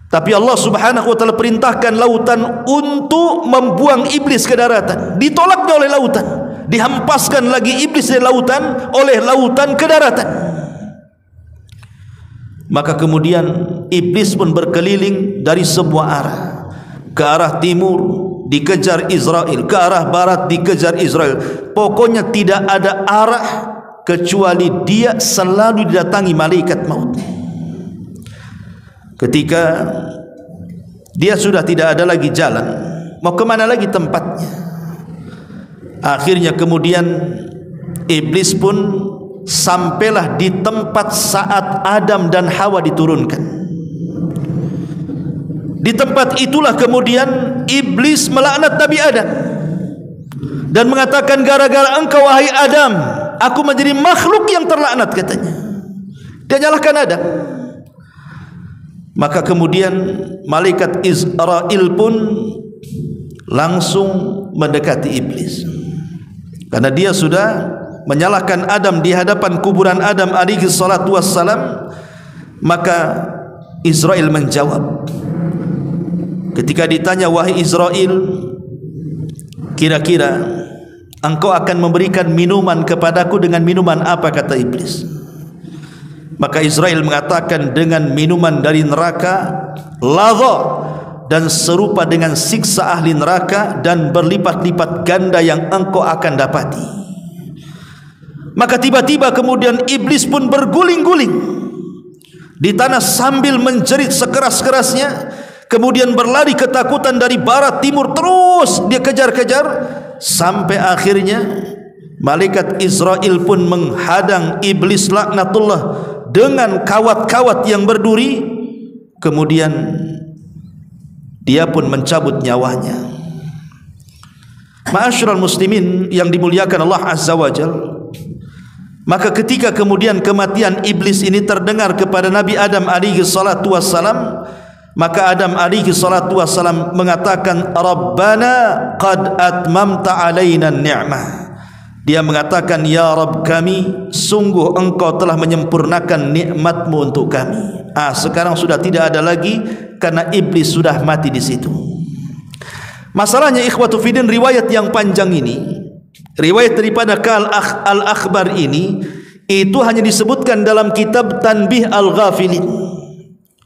Speaker 2: Tapi Allah Subhanahu wa ta'ala perintahkan lautan untuk membuang iblis ke daratan. Ditolaknya oleh lautan, dihempaskan lagi iblis dari lautan oleh lautan ke daratan. Maka kemudian iblis pun berkeliling dari semua arah. Ke arah timur dikejar Israel, ke arah barat dikejar Israel. Pokoknya tidak ada arah kecuali dia selalu didatangi malaikat maut. Ketika dia sudah tidak ada lagi jalan, mau kemana lagi tempatnya, akhirnya kemudian iblis pun sampailah di tempat saat Adam dan Hawa diturunkan. Di tempat itulah kemudian iblis melaknat Nabi Adam dan mengatakan, gara-gara engkau wahai Adam, aku menjadi makhluk yang terlaknat, katanya. Dia nyalahkan Adam. Maka kemudian malaikat Israel pun langsung mendekati iblis, karena dia sudah menyalahkan Adam di hadapan kuburan Adam alaihi salatu wassalam. Maka Israel menjawab, ketika ditanya, wahai Israel, kira-kira engkau akan memberikan minuman kepadaku dengan minuman apa, kata iblis. Maka Israel mengatakan, dengan minuman dari neraka Ladha, dan serupa dengan siksa ahli neraka dan berlipat-lipat ganda yang engkau akan dapati. Maka tiba-tiba kemudian iblis pun berguling-guling di tanah sambil menjerit sekeras-kerasnya, kemudian berlari ketakutan dari barat timur, terus dia kejar-kejar sampai akhirnya malaikat Israel pun menghadang iblis laknatullah dengan kawat-kawat yang berduri. Kemudian dia pun mencabut nyawanya. Ma'asyiral muslimin yang dimuliakan Allah Azza wa Jal, maka ketika kemudian kematian iblis ini terdengar kepada Nabi Adam alaihi salatu wassalam, maka Adam alaihi salatu wassalam mengatakan, Rabbana qad atmamta alaina ni'mah. Dia mengatakan, ya Rabb kami, sungguh engkau telah menyempurnakan nikmatmu untuk kami. Sekarang sudah tidak ada lagi karena iblis sudah mati di situ. Masalahnya ikhwatu fiddin, riwayat yang panjang ini, riwayat daripada Al-Akhbar ini, itu hanya disebutkan dalam kitab Tanbih Al-Ghafilin.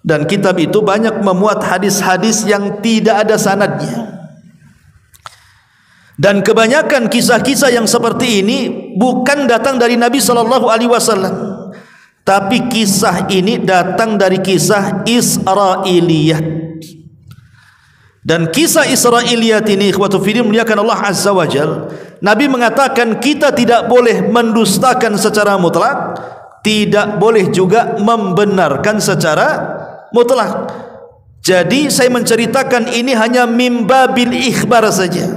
Speaker 2: Dan kitab itu banyak memuat hadis-hadis yang tidak ada sanadnya. Dan kebanyakan kisah-kisah yang seperti ini bukan datang dari Nabi SAW, tapi kisah ini datang dari kisah Israiliyat. Dan kisah Israiliyat ini, ikhwatu fiddin, muliakan Allah Azza wa Jal, Nabi mengatakan kita tidak boleh mendustakan secara mutlak, tidak boleh juga membenarkan secara mutlak. Jadi saya menceritakan ini hanya mimbabil ikhbar saja,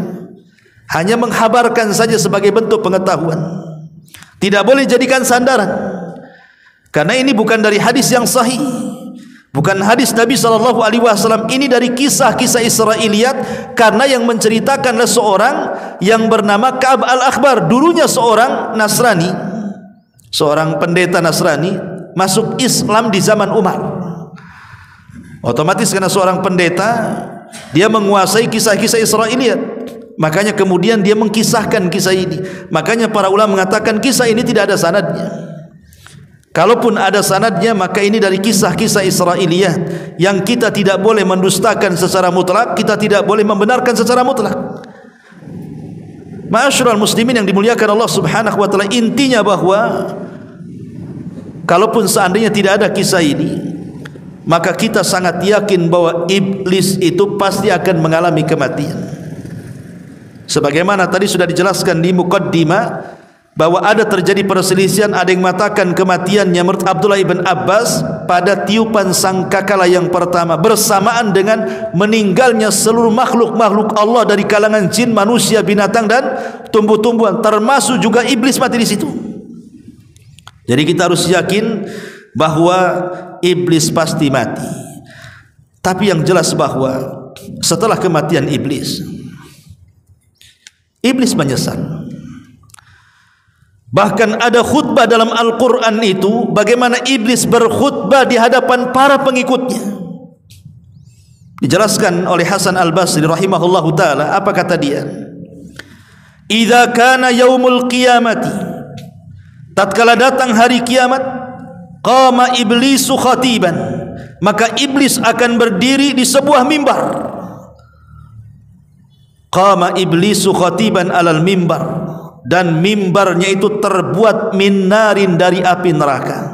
Speaker 2: hanya menghabarkan saja sebagai bentuk pengetahuan, tidak boleh jadikan sandaran, karena ini bukan dari hadis yang sahih, bukan hadis Nabi SAW. Ini dari kisah-kisah Israiliyat, karena yang menceritakanlah seorang yang bernama Ka'ab Al-Akhbar, dulunya seorang Nasrani, seorang pendeta Nasrani, masuk Islam di zaman Umar. Otomatis karena seorang pendeta, dia menguasai kisah-kisah Israiliyat, makanya kemudian dia mengkisahkan kisah ini. Makanya para ulama mengatakan kisah ini tidak ada sanadnya. Kalaupun ada sanadnya, maka ini dari kisah-kisah Israiliyat yang kita tidak boleh mendustakan secara mutlak, kita tidak boleh membenarkan secara mutlak. Ma'asyiral muslimin yang dimuliakan Allah Subhanahu wa taala, intinya bahwa kalaupun seandainya tidak ada kisah ini, maka kita sangat yakin bahwa iblis itu pasti akan mengalami kematian. Sebagaimana tadi sudah dijelaskan di muqaddimah bahwa ada terjadi perselisihan, ada yang mengatakan kematiannya menurut Abdullah ibn Abbas pada tiupan sangkakala yang pertama, bersamaan dengan meninggalnya seluruh makhluk-makhluk Allah dari kalangan jin, manusia, binatang dan tumbuh-tumbuhan, termasuk juga iblis mati di situ. Jadi kita harus yakin bahwa iblis pasti mati. Tapi yang jelas bahwa setelah kematian iblis menyesal. Bahkan ada khutbah dalam Al-Quran itu, bagaimana iblis berkhutbah di hadapan para pengikutnya. Dijelaskan oleh Hasan Al-Basri rahimahullahu ta'ala, apa kata dia? Idza kana yaumul qiyamati, tatkala datang hari kiamat, qama iblisu khatiban, maka iblis akan berdiri di sebuah mimbar. Qama iblisu khatiban alal mimbar, dan mimbarnya itu terbuat min narin, dari api neraka.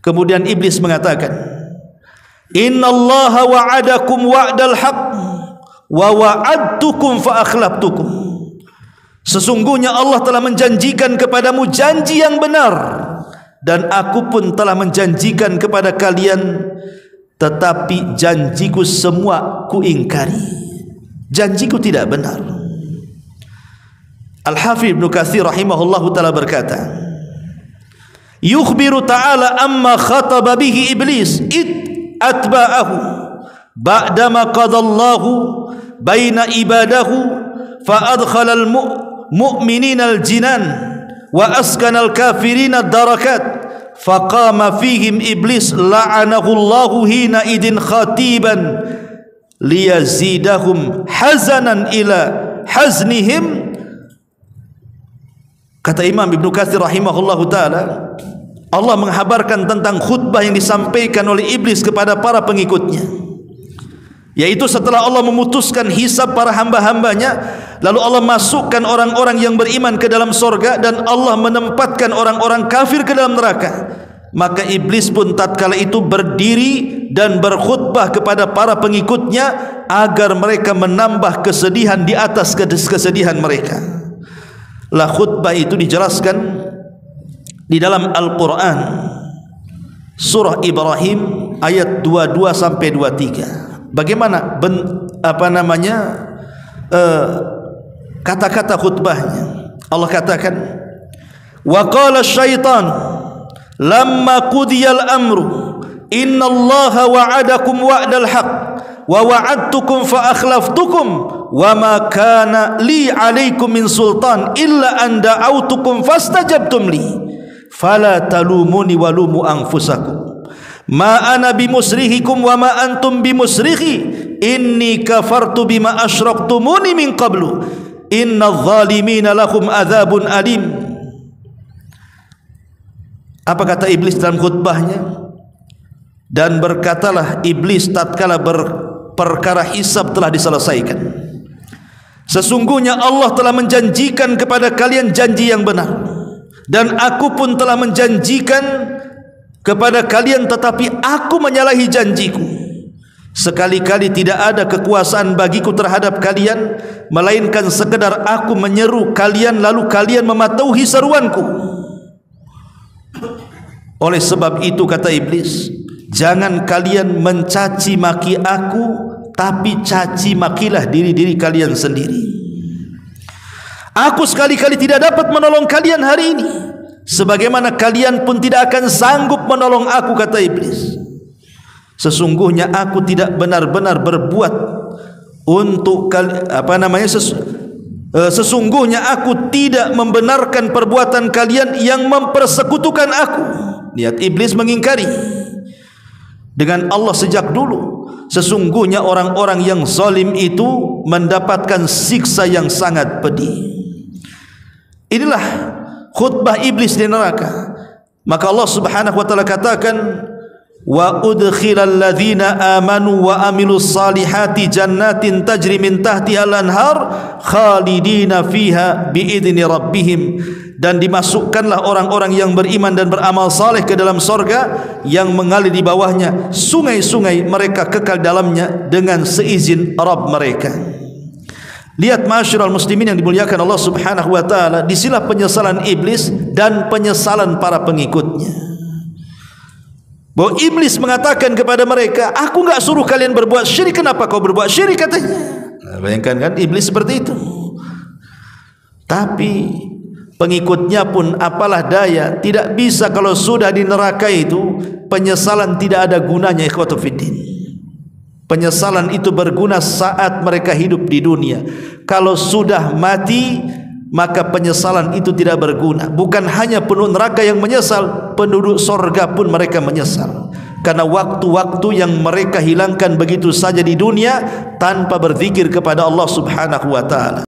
Speaker 2: Kemudian iblis mengatakan, innallaha wa'adakum wa'dal haqq wa wa'adtukum fa akhlaftukum. Sesungguhnya Allah telah menjanjikan kepadamu janji yang benar, dan aku pun telah menjanjikan kepada kalian, tetapi janjiku semua kuingkari. Janjiku tidak benar. Al-Hafidz Ibnu Katsir rahimahullahu ta'ala berkata, yukhbiru ta'ala amma khataba bihi iblis atba'ahu ba'dama qadallahu baina ibadahu fa adkhala al-mu'minina al-jinan wa askana al-kafirina ad-darakat faqama fihim iblis la'anahu Allahu hina idin khatiban liyazidahum hazanan ila haznihim. Kata Imam Ibnu Katsir rahimahullahu ta'ala, Allah menghabarkan tentang khutbah yang disampaikan oleh iblis kepada para pengikutnya, yaitu setelah Allah memutuskan hisab para hamba-hambanya, lalu Allah masukkan orang-orang yang beriman ke dalam sorga, dan Allah menempatkan orang-orang kafir ke dalam neraka. Maka iblis pun tatkala itu berdiri dan berkhutbah kepada para pengikutnya agar mereka menambah kesedihan di atas kesedihan mereka. Lah khutbah itu dijelaskan di dalam Al-Quran, surah Ibrahim ayat 22 sampai 23. Bagaimana kata-kata khutbahnya? Allah katakan, wa qala syaitan lamma qudiyal amru innallaha wa'adakum wa'dal haqq wa wa'adtukum fa akhlaftukum wa ma kana li 'alaikum min sultan illa an da'autukum fastajabtum li fala talumuni walumu anfusakum ma ana bimusrihikum wa ma antum bimusrihi inni kafartu bima asyraktumuni min qablu innadh zalimina lahum adzabun alim. Apa kata iblis dalam khutbahnya? Dan berkatalah iblis tatkala perkara hisab telah diselesaikan, sesungguhnya Allah telah menjanjikan kepada kalian janji yang benar, dan aku pun telah menjanjikan kepada kalian, tetapi aku menyalahi janjiku. Sekali-kali tidak ada kekuasaan bagiku terhadap kalian, melainkan sekedar aku menyeru kalian lalu kalian mematuhi seruanku. Oleh sebab itu kata iblis, jangan kalian mencaci maki aku, tapi caci makilah diri-diri kalian sendiri. Aku sekali-kali tidak dapat menolong kalian hari ini, sebagaimana kalian pun tidak akan sanggup menolong aku, kata iblis. Sesungguhnya aku tidak benar-benar berbuat untuk sesungguhnya aku tidak membenarkan perbuatan kalian yang mempersekutukan aku. Lihat, iblis mengingkari dengan Allah sejak dulu. Sesungguhnya orang-orang yang zalim itu mendapatkan siksa yang sangat pedih. Inilah khutbah iblis di neraka. Maka Allah Subhanahu wa taala katakan, wa udkhilal ladzina amanu wa amilus salihati jannatin tajri min tahtiha al-anhar khalidina fiha biidzni rabbihim, dan dimasukkanlah orang-orang yang beriman dan beramal saleh ke dalam sorga yang mengalir di bawahnya sungai-sungai, mereka kekal dalamnya dengan seizin Rabb mereka. Lihat ma'asyiral muslimin yang dimuliakan Allah Subhanahu wa taala, disinilah penyesalan iblis dan penyesalan para pengikutnya. Bahwa iblis mengatakan kepada mereka, aku enggak suruh kalian berbuat syirik, kenapa kau berbuat syirik, katanya. Nah, bayangkan kan iblis seperti itu. Tapi pengikutnya pun apalah daya, tidak bisa. Kalau sudah di neraka itu, penyesalan tidak ada gunanya, ikhwatu fiddin. Penyesalan itu berguna saat mereka hidup di dunia. Kalau sudah mati, maka penyesalan itu tidak berguna. Bukan hanya penduduk neraka yang menyesal, penduduk sorga pun mereka menyesal, karena waktu-waktu yang mereka hilangkan begitu saja di dunia tanpa berzikir kepada Allah Subhanahu wa ta'ala.